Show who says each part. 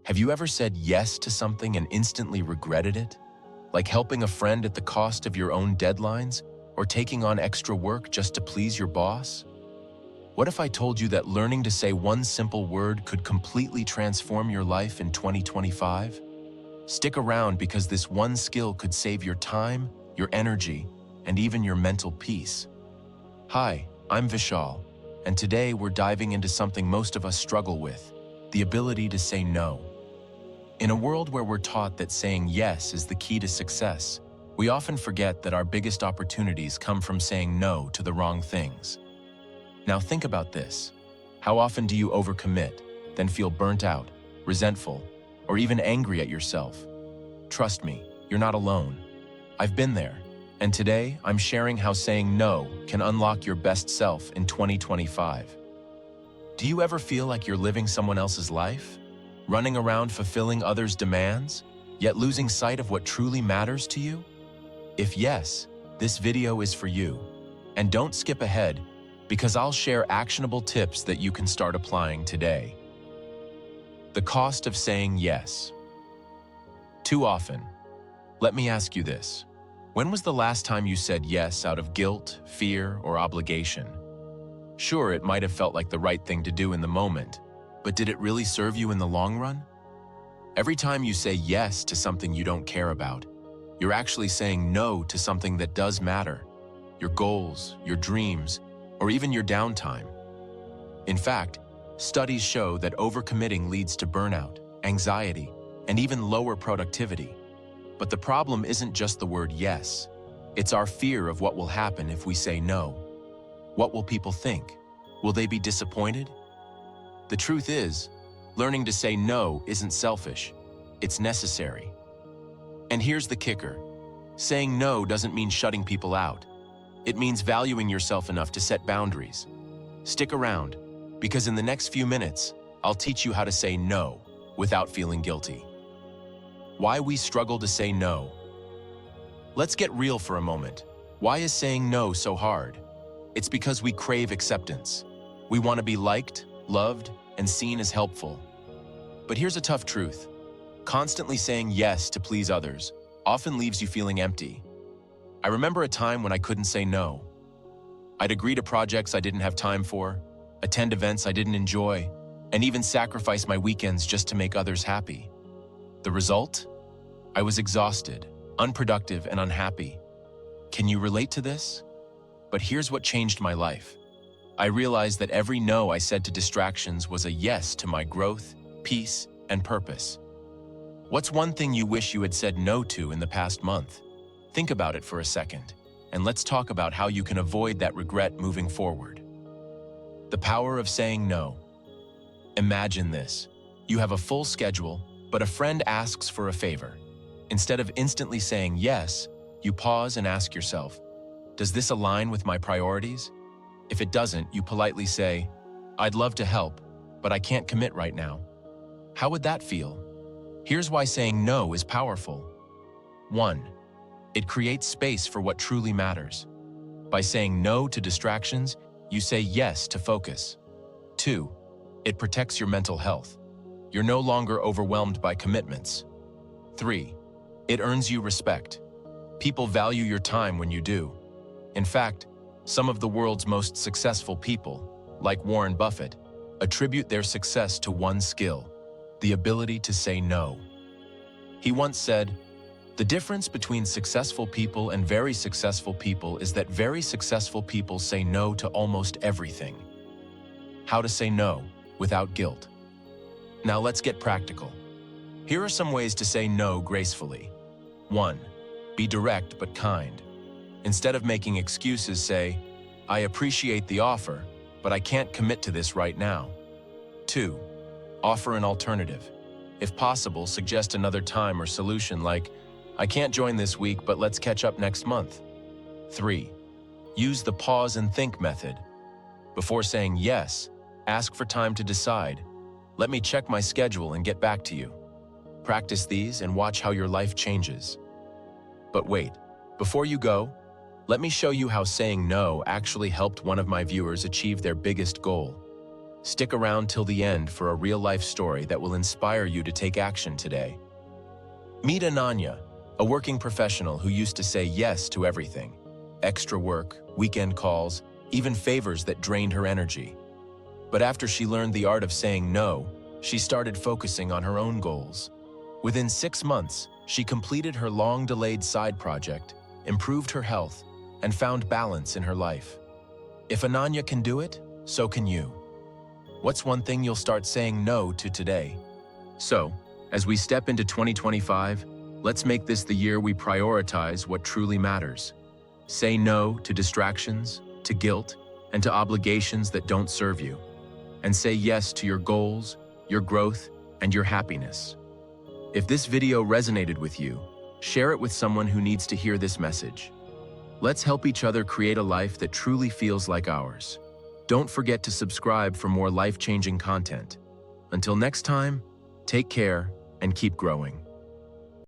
Speaker 1: Have you ever said yes to something and instantly regretted it? Like helping a friend at the cost of your own deadlines or taking on extra work just to please your boss? What if I told you that learning to say one simple word could completely transform your life in 2025? Stick around because this one skill could save your time, your energy, and even your mental peace. Hi, I'm Vishal, and today we're diving into something most of us struggle with, the ability to say no. In a world where we're taught that saying yes is the key to success, we often forget that our biggest opportunities come from saying no to the wrong things. Now think about this. How often do you overcommit, then feel burnt out, resentful, or even angry at yourself? Trust me, you're not alone. I've been there, and today I'm sharing how saying no can unlock your best self in 2025. Do you ever feel like you're living someone else's life? Running around fulfilling others' demands, yet losing sight of what truly matters to you? If yes, this video is for you. And don't skip ahead, because I'll share actionable tips that you can start applying today. The cost of saying yes. Too often. Let me ask you this. When was the last time you said yes out of guilt, fear, or obligation? Sure, it might have felt like the right thing to do in the moment, but did it really serve you in the long run? Every time you say yes to something you don't care about, you're actually saying no to something that does matter, your goals, your dreams, or even your downtime. In fact, studies show that overcommitting leads to burnout, anxiety, and even lower productivity. But the problem isn't just the word yes. It's our fear of what will happen if we say no. What will people think? Will they be disappointed? The truth is, learning to say no isn't selfish, it's necessary. And here's the kicker. Saying no doesn't mean shutting people out. It means valuing yourself enough to set boundaries. Stick around, because in the next few minutes, I'll teach you how to say no without feeling guilty. Why we struggle to say no. Let's get real for a moment. Why is saying no so hard? It's because we crave acceptance. We want to be liked, loved, and seen as helpful. But here's a tough truth. Constantly saying yes to please others often leaves you feeling empty. I remember a time when I couldn't say no. I'd agree to projects I didn't have time for, attend events I didn't enjoy, and even sacrifice my weekends just to make others happy. The result? I was exhausted, unproductive, and unhappy. Can you relate to this? But here's what changed my life. I realized that every no I said to distractions was a yes to my growth, peace, and purpose. What's one thing you wish you had said no to in the past month? Think about it for a second, and let's talk about how you can avoid that regret moving forward. The power of saying no. Imagine this. You have a full schedule, but a friend asks for a favor. Instead of instantly saying yes, you pause and ask yourself, does this align with my priorities? If it doesn't, you politely say, I'd love to help, but I can't commit right now. How would that feel? Here's why saying no is powerful. 1. It creates space for what truly matters. By saying no to distractions, you say yes to focus. 2. It protects your mental health. You're no longer overwhelmed by commitments. 3. It earns you respect. People value your time when you do. In fact, some of the world's most successful people, like Warren Buffett, attribute their success to one skill, the ability to say no. He once said, "The difference between successful people and very successful people is that very successful people say no to almost everything." How to say no without guilt. Now let's get practical. Here are some ways to say no gracefully. 1. Be direct but kind. Instead of making excuses, say, I appreciate the offer, but I can't commit to this right now. 2. Offer an alternative. If possible, suggest another time or solution like, I can't join this week, but let's catch up next month. 3. Use the pause and think method. Before saying yes, ask for time to decide. Let me check my schedule and get back to you. Practice these and watch how your life changes. But wait, before you go, let me show you how saying no actually helped one of my viewers achieve their biggest goal. Stick around till the end for a real-life story that will inspire you to take action today. Meet Ananya, a working professional who used to say yes to everything. Extra work, weekend calls, even favors that drained her energy. But after she learned the art of saying no, she started focusing on her own goals. Within 6 months, she completed her long-delayed side project, improved her health, and found balance in her life. If Ananya can do it, so can you. What's one thing you'll start saying no to today? So, as we step into 2025, let's make this the year we prioritize what truly matters. Say no to distractions, to guilt, and to obligations that don't serve you. And say yes to your goals, your growth, and your happiness. If this video resonated with you, share it with someone who needs to hear this message. Let's help each other create a life that truly feels like ours. Don't forget to subscribe for more life-changing content. Until next time, take care and keep growing.